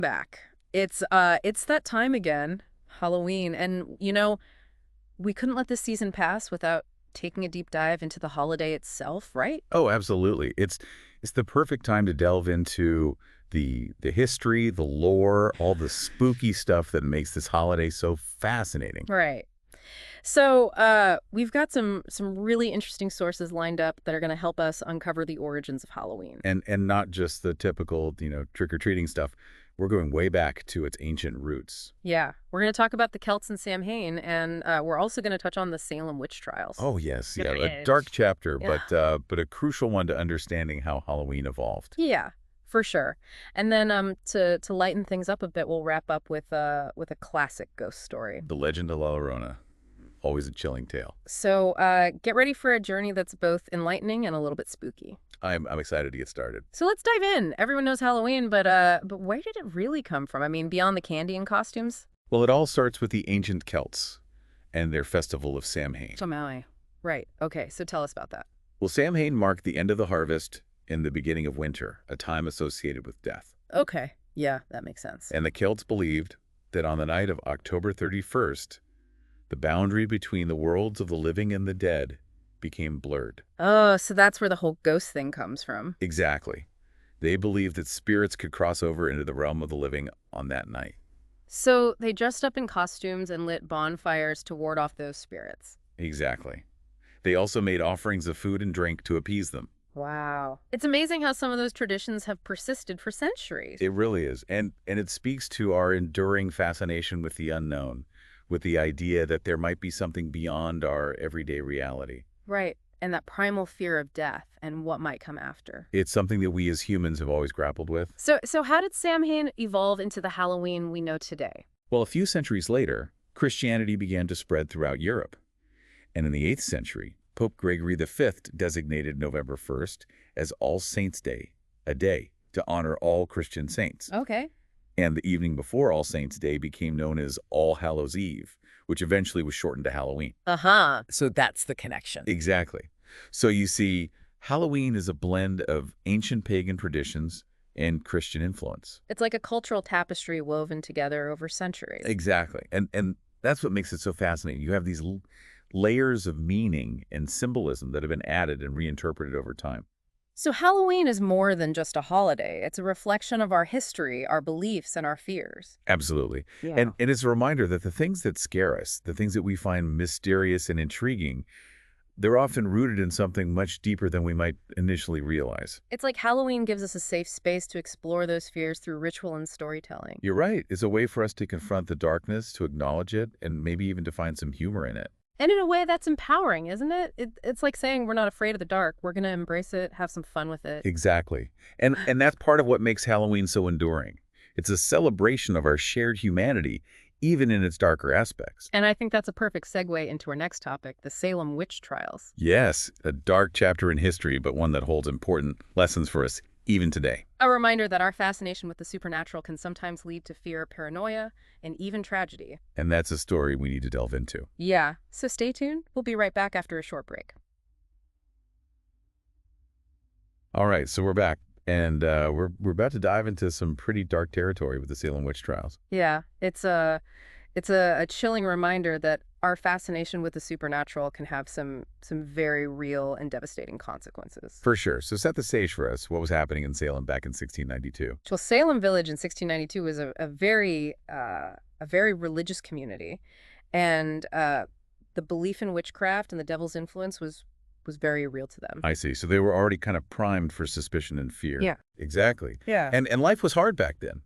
Back. It's that time again, Halloween, and we couldn't let this season pass without taking a deep dive into the holiday itself, right? Oh, absolutely. It's the perfect time to delve into the history, the lore, all the spooky stuff that makes this holiday so fascinating. Right. So, we've got some really interesting sources lined up that are going to help us uncover the origins of Halloween. And not just the typical, trick-or-treating stuff. We're going way back to its ancient roots. Yeah, we're going to talk about the Celts and Samhain, and we're also going to touch on the Salem witch trials. Oh, yes, Get yeah, the a dark edge. chapter, Yeah. but a crucial one to understanding how Halloween evolved. Yeah, for sure. And then to lighten things up a bit, we'll wrap up with a classic ghost story. The Legend of La Llorona, always a chilling tale. So get ready for a journey that's both enlightening and a little bit spooky. I'm excited to get started. So let's dive in. Everyone knows Halloween, but where did it really come from? I mean, beyond the candy and costumes? Well, it all starts with the ancient Celts and their festival of Samhain. Samhain. Right. Okay, so tell us about that. Well, Samhain marked the end of the harvest and the beginning of winter, a time associated with death. Okay. Yeah, that makes sense. And the Celts believed that on the night of October 31st, the boundary between the worlds of the living and the dead became blurred. Oh, so that's where the whole ghost thing comes from. Exactly. They believed that spirits could cross over into the realm of the living on that night. So they dressed up in costumes and lit bonfires to ward off those spirits. Exactly. They also made offerings of food and drink to appease them. Wow. It's amazing how some of those traditions have persisted for centuries. It really is. And it speaks to our enduring fascination with the unknown, with the idea that there might be something beyond our everyday reality. Right. And that primal fear of death and what might come after. It's something that we as humans have always grappled with. So how did Samhain evolve into the Halloween we know today? Well, a few centuries later, Christianity began to spread throughout Europe. And in the 8th century, Pope Gregory V designated November 1st as All Saints' Day, a day to honor all Christian saints. Okay. And the evening before All Saints' Day became known as All Hallows' Eve, which eventually was shortened to Halloween. Uh-huh. So that's the connection. Exactly. So you see, Halloween is a blend of ancient pagan traditions and Christian influence. It's like a cultural tapestry woven together over centuries. Exactly. And that's what makes it so fascinating. You have these layers of meaning and symbolism that have been added and reinterpreted over time. So Halloween is more than just a holiday. It's a reflection of our history, our beliefs, and our fears. Absolutely. Yeah. And it's a reminder that the things that scare us, the things that we find mysterious and intriguing, they're often rooted in something much deeper than we might initially realize. It's like Halloween gives us a safe space to explore those fears through ritual and storytelling. You're right. It's a way for us to confront the darkness, to acknowledge it, and maybe even to find some humor in it. And in a way, that's empowering, isn't it? It's like saying we're not afraid of the dark. We're going to embrace it, have some fun with it. Exactly. And that's part of what makes Halloween so enduring. It's a celebration of our shared humanity, even in its darker aspects. And I think that's a perfect segue into our next topic, the Salem witch trials. Yes, a dark chapter in history, but one that holds important lessons for us even today. A reminder that our fascination with the supernatural can sometimes lead to fear, paranoia, and even tragedy. And that's a story we need to delve into. Yeah, so stay tuned. We'll be right back after a short break. All right, so we're back, and we're about to dive into some pretty dark territory with the Salem witch trials. Yeah, it's a chilling reminder that our fascination with the supernatural can have some very real and devastating consequences. For sure. So set the stage for us. What was happening in Salem back in 1692? Well, Salem Village in 1692 was a very religious community, and the belief in witchcraft and the devil's influence was very real to them. I see. So they were already kind of primed for suspicion and fear. Yeah. Exactly. Yeah. And life was hard back then.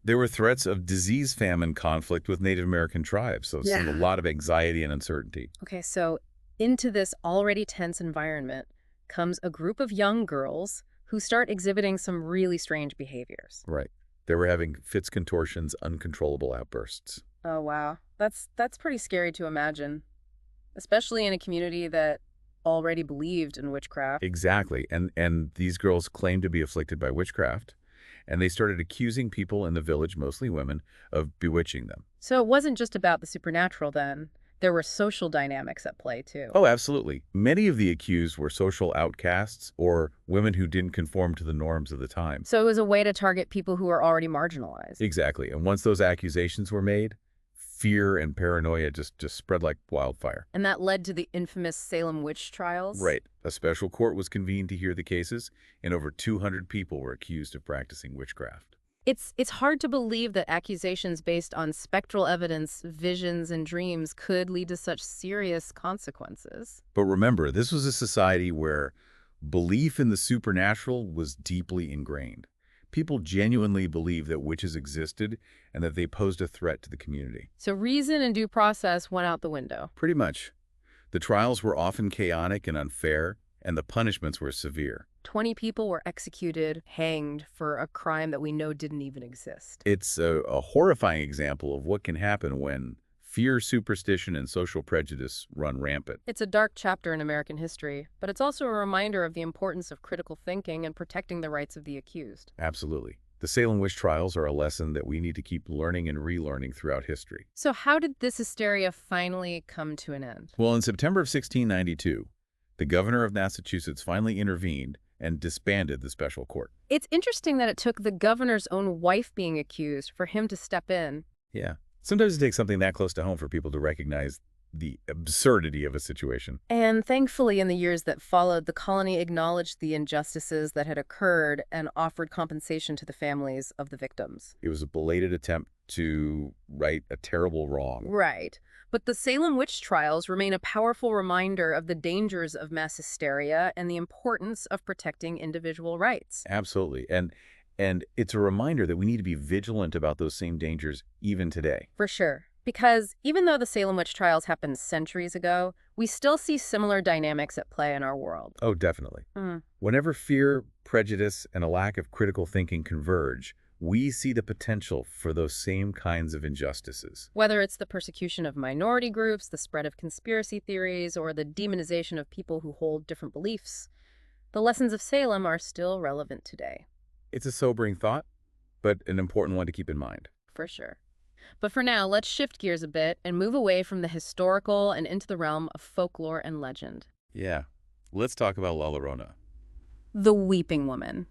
There were threats of disease, famine, conflict with Native American tribes. So Yeah. a lot of anxiety and uncertainty. Okay, so into this already tense environment comes a group of young girls who start exhibiting some really strange behaviors. Right. They were having fits, contortions, uncontrollable outbursts. Oh, wow. That's pretty scary to imagine, especially in a community that already believed in witchcraft. Exactly. And these girls claimed to be afflicted by witchcraft. And they started accusing people in the village, mostly women, of bewitching them. So it wasn't just about the supernatural then. There were social dynamics at play, too. Oh, absolutely. Many of the accused were social outcasts or women who didn't conform to the norms of the time. So it was a way to target people who were already marginalized. Exactly. And once those accusations were made, fear and paranoia just spread like wildfire. And that led to the infamous Salem witch trials. Right. A special court was convened to hear the cases, and over 200 people were accused of practicing witchcraft. It's hard to believe that accusations based on spectral evidence, visions, and dreams could lead to such serious consequences. But remember, this was a society where belief in the supernatural was deeply ingrained. People genuinely believed that witches existed and that they posed a threat to the community. So reason and due process went out the window. Pretty much. The trials were often chaotic and unfair, and the punishments were severe. 20 people were executed, hanged for a crime that we know didn't even exist. It's a horrifying example of what can happen when fear, superstition, and social prejudice run rampant. It's a dark chapter in American history, but it's also a reminder of the importance of critical thinking and protecting the rights of the accused. Absolutely. The Salem witch trials are a lesson that we need to keep learning and relearning throughout history. So how did this hysteria finally come to an end? Well, in September of 1692, the governor of Massachusetts finally intervened and disbanded the special court. It's interesting that it took the governor's own wife being accused for him to step in. Yeah. Sometimes it takes something that close to home for people to recognize the absurdity of a situation. And thankfully, in the years that followed, the colony acknowledged the injustices that had occurred and offered compensation to the families of the victims. It was a belated attempt to right a terrible wrong. Right. But the Salem witch trials remain a powerful reminder of the dangers of mass hysteria and the importance of protecting individual rights. Absolutely. And it's a reminder that we need to be vigilant about those same dangers even today. For sure. Because even though the Salem witch trials happened centuries ago, we still see similar dynamics at play in our world. Oh, definitely. Whenever fear, prejudice, and a lack of critical thinking converge, we see the potential for those same kinds of injustices. Whether it's the persecution of minority groups, the spread of conspiracy theories, or the demonization of people who hold different beliefs, the lessons of Salem are still relevant today. It's a sobering thought, but an important one to keep in mind. For sure. But for now, let's shift gears a bit and move away from the historical and into the realm of folklore and legend. Yeah. Let's talk about La Llorona. The Weeping Woman.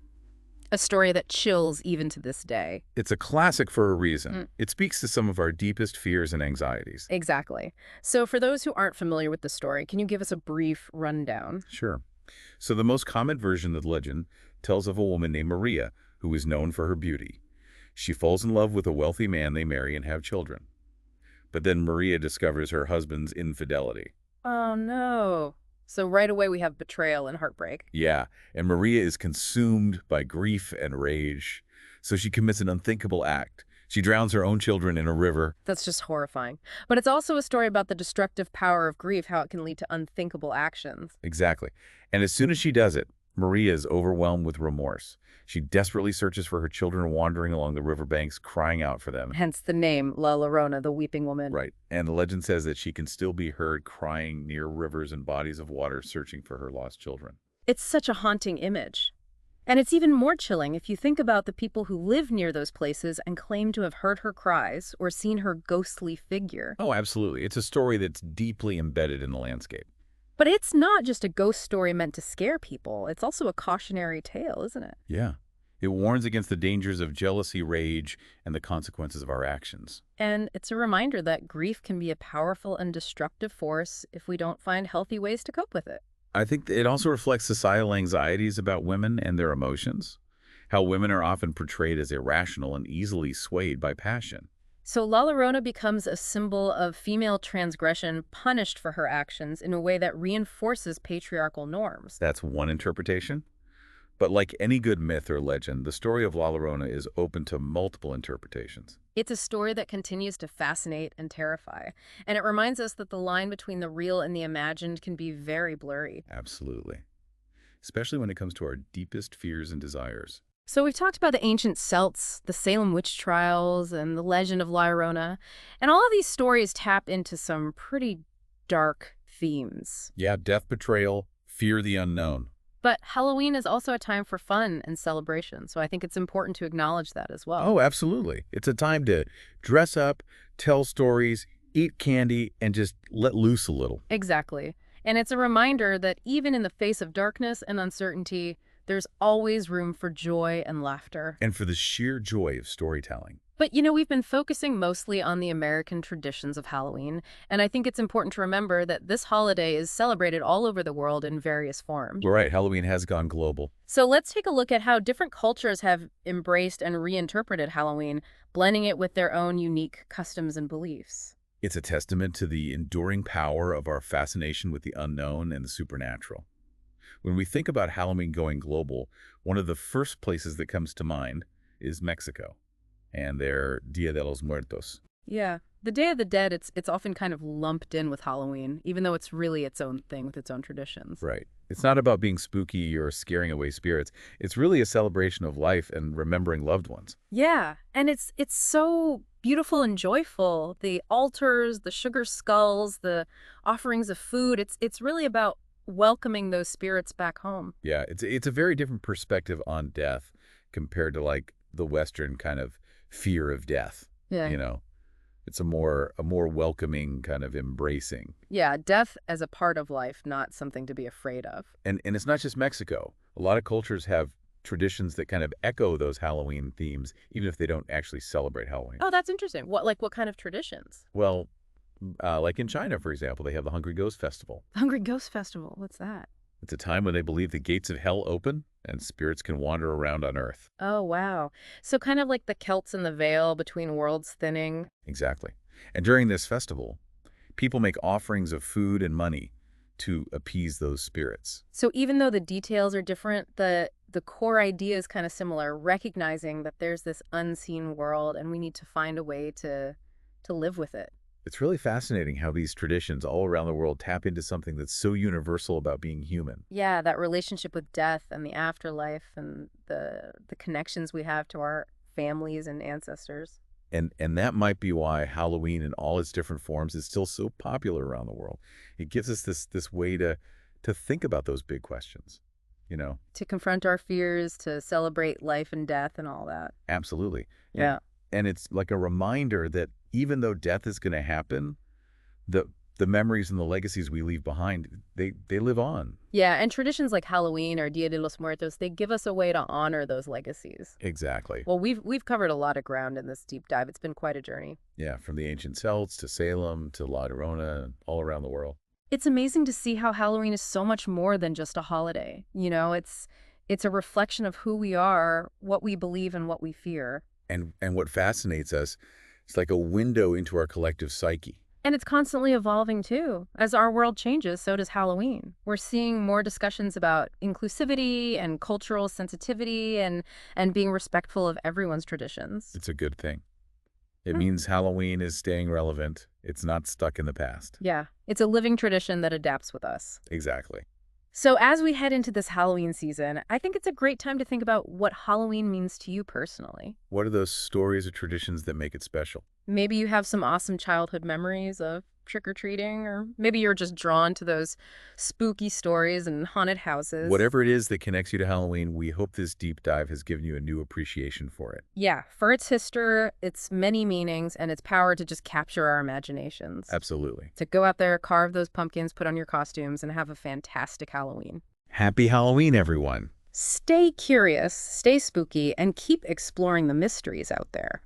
A story that chills even to this day. It's a classic for a reason. It speaks to some of our deepest fears and anxieties. Exactly. So for those who aren't familiar with the story, can you give us a brief rundown? Sure. So the most common version of the legend tells of a woman named Maria, who is known for her beauty. She falls in love with a wealthy man they marry and have children. But then Maria discovers her husband's infidelity. Oh, no. So right away we have betrayal and heartbreak. Yeah, and Maria is consumed by grief and rage, so she commits an unthinkable act. She drowns her own children in a river. That's just horrifying. But it's also a story about the destructive power of grief, how it can lead to unthinkable actions. Exactly. And as soon as she does it, Maria is overwhelmed with remorse. She desperately searches for her children wandering along the riverbanks, crying out for them. Hence the name, La Llorona, the Weeping Woman. Right. And the legend says that she can still be heard crying near rivers and bodies of water, searching for her lost children. It's such a haunting image. And it's even more chilling if you think about the people who live near those places and claim to have heard her cries or seen her ghostly figure. Oh, absolutely. It's a story that's deeply embedded in the landscape. But it's not just a ghost story meant to scare people. It's also a cautionary tale, isn't it? Yeah. It warns against the dangers of jealousy, rage, and the consequences of our actions. And it's a reminder that grief can be a powerful and destructive force if we don't find healthy ways to cope with it. I think it also reflects societal anxieties about women and their emotions, how women are often portrayed as irrational and easily swayed by passion. So La Llorona becomes a symbol of female transgression punished for her actions in a way that reinforces patriarchal norms. That's one interpretation. But like any good myth or legend, the story of La Llorona is open to multiple interpretations. It's a story that continues to fascinate and terrify, and it reminds us that the line between the real and the imagined can be very blurry. Absolutely. Especially when it comes to our deepest fears and desires. So we've talked about the ancient Celts, the Salem witch trials, and the legend of La Llorona, and all of these stories tap into some pretty dark themes. Yeah, death, betrayal, fear the unknown. But Halloween is also a time for fun and celebration, so I think it's important to acknowledge that as well. Oh, absolutely. It's a time to dress up, tell stories, Eat candy and just let loose a little. Exactly. And it's a reminder that even in the face of darkness and uncertainty, there's always room for joy and laughter. And for the sheer joy of storytelling. But we've been focusing mostly on the American traditions of Halloween, and I think it's important to remember that this holiday is celebrated all over the world in various forms. We're right, Halloween has gone global. So let's take a look at how different cultures have embraced and reinterpreted Halloween, blending it with their own unique customs and beliefs. It's a testament to the enduring power of our fascination with the unknown and the supernatural. When we think about Halloween going global, one of the first places that comes to mind is Mexico and their Dia de los Muertos. Yeah, the Day of the Dead, it's often kind of lumped in with Halloween, even though it's really its own thing with its own traditions. Right. It's not about being spooky or scaring away spirits. It's really a celebration of life and remembering loved ones. Yeah, and it's so beautiful and joyful. The altars, the sugar skulls, the offerings of food. It's really about welcoming those spirits back home. Yeah, it's a very different perspective on death compared to like the Western kind of fear of death. Yeah. You know, it's a more welcoming kind of embracing. Yeah, death as a part of life, not something to be afraid of. And it's not just Mexico. A lot of cultures have traditions that kind of echo those Halloween themes, even if they don't actually celebrate Halloween. Oh, that's interesting. What kind of traditions? Well, like in China, for example, they have the Hungry Ghost Festival. Hungry Ghost Festival. What's that? It's a time when they believe the gates of hell open and spirits can wander around on Earth. Oh, wow. So kind of like the Celts in the veil between worlds thinning. Exactly. And during this festival, people make offerings of food and money to appease those spirits. So even though the details are different, the core idea is kind of similar, recognizing that there's this unseen world and we need to find a way to live with it. It's really fascinating how these traditions all around the world tap into something that's so universal about being human. Yeah, that relationship with death and the afterlife and the connections we have to our families and ancestors. And that might be why Halloween in all its different forms is still so popular around the world. It gives us this way to think about those big questions, you know? To confront our fears, to celebrate life and death and all that. Absolutely. Yeah. And it's like a reminder that even though death is going to happen, the the memories and the legacies we leave behind, they live on. Yeah, and traditions like Halloween or Dia de los Muertos, they give us a way to honor those legacies. Exactly. Well, we've covered a lot of ground in this deep dive. It's been quite a journey. Yeah, from the ancient Celts to Salem to La Llorona, all around the world. It's amazing to see how Halloween is so much more than just a holiday. It's a reflection of who we are, what we believe, and what we fear. And what fascinates us, it's like a window into our collective psyche. And it's constantly evolving too. As our world changes, so does Halloween. We're seeing more discussions about inclusivity and cultural sensitivity and being respectful of everyone's traditions. It's a good thing. It Hmm. means Halloween is staying relevant. It's not stuck in the past. Yeah, it's a living tradition that adapts with us. Exactly. So as we head into this Halloween season, I think it's a great time to think about what Halloween means to you personally. What are those stories or traditions that make it special? Maybe you have some awesome childhood memories of trick-or-treating, or maybe you're just drawn to those spooky stories and haunted houses. Whatever it is that connects you to Halloween, we hope this deep dive has given you a new appreciation for it. Yeah, for its history, its many meanings, and its power to just capture our imaginations. Absolutely. To go out there, carve those pumpkins, put on your costumes, and have a fantastic Halloween. Happy Halloween, everyone. Stay curious, stay spooky, and keep exploring the mysteries out there.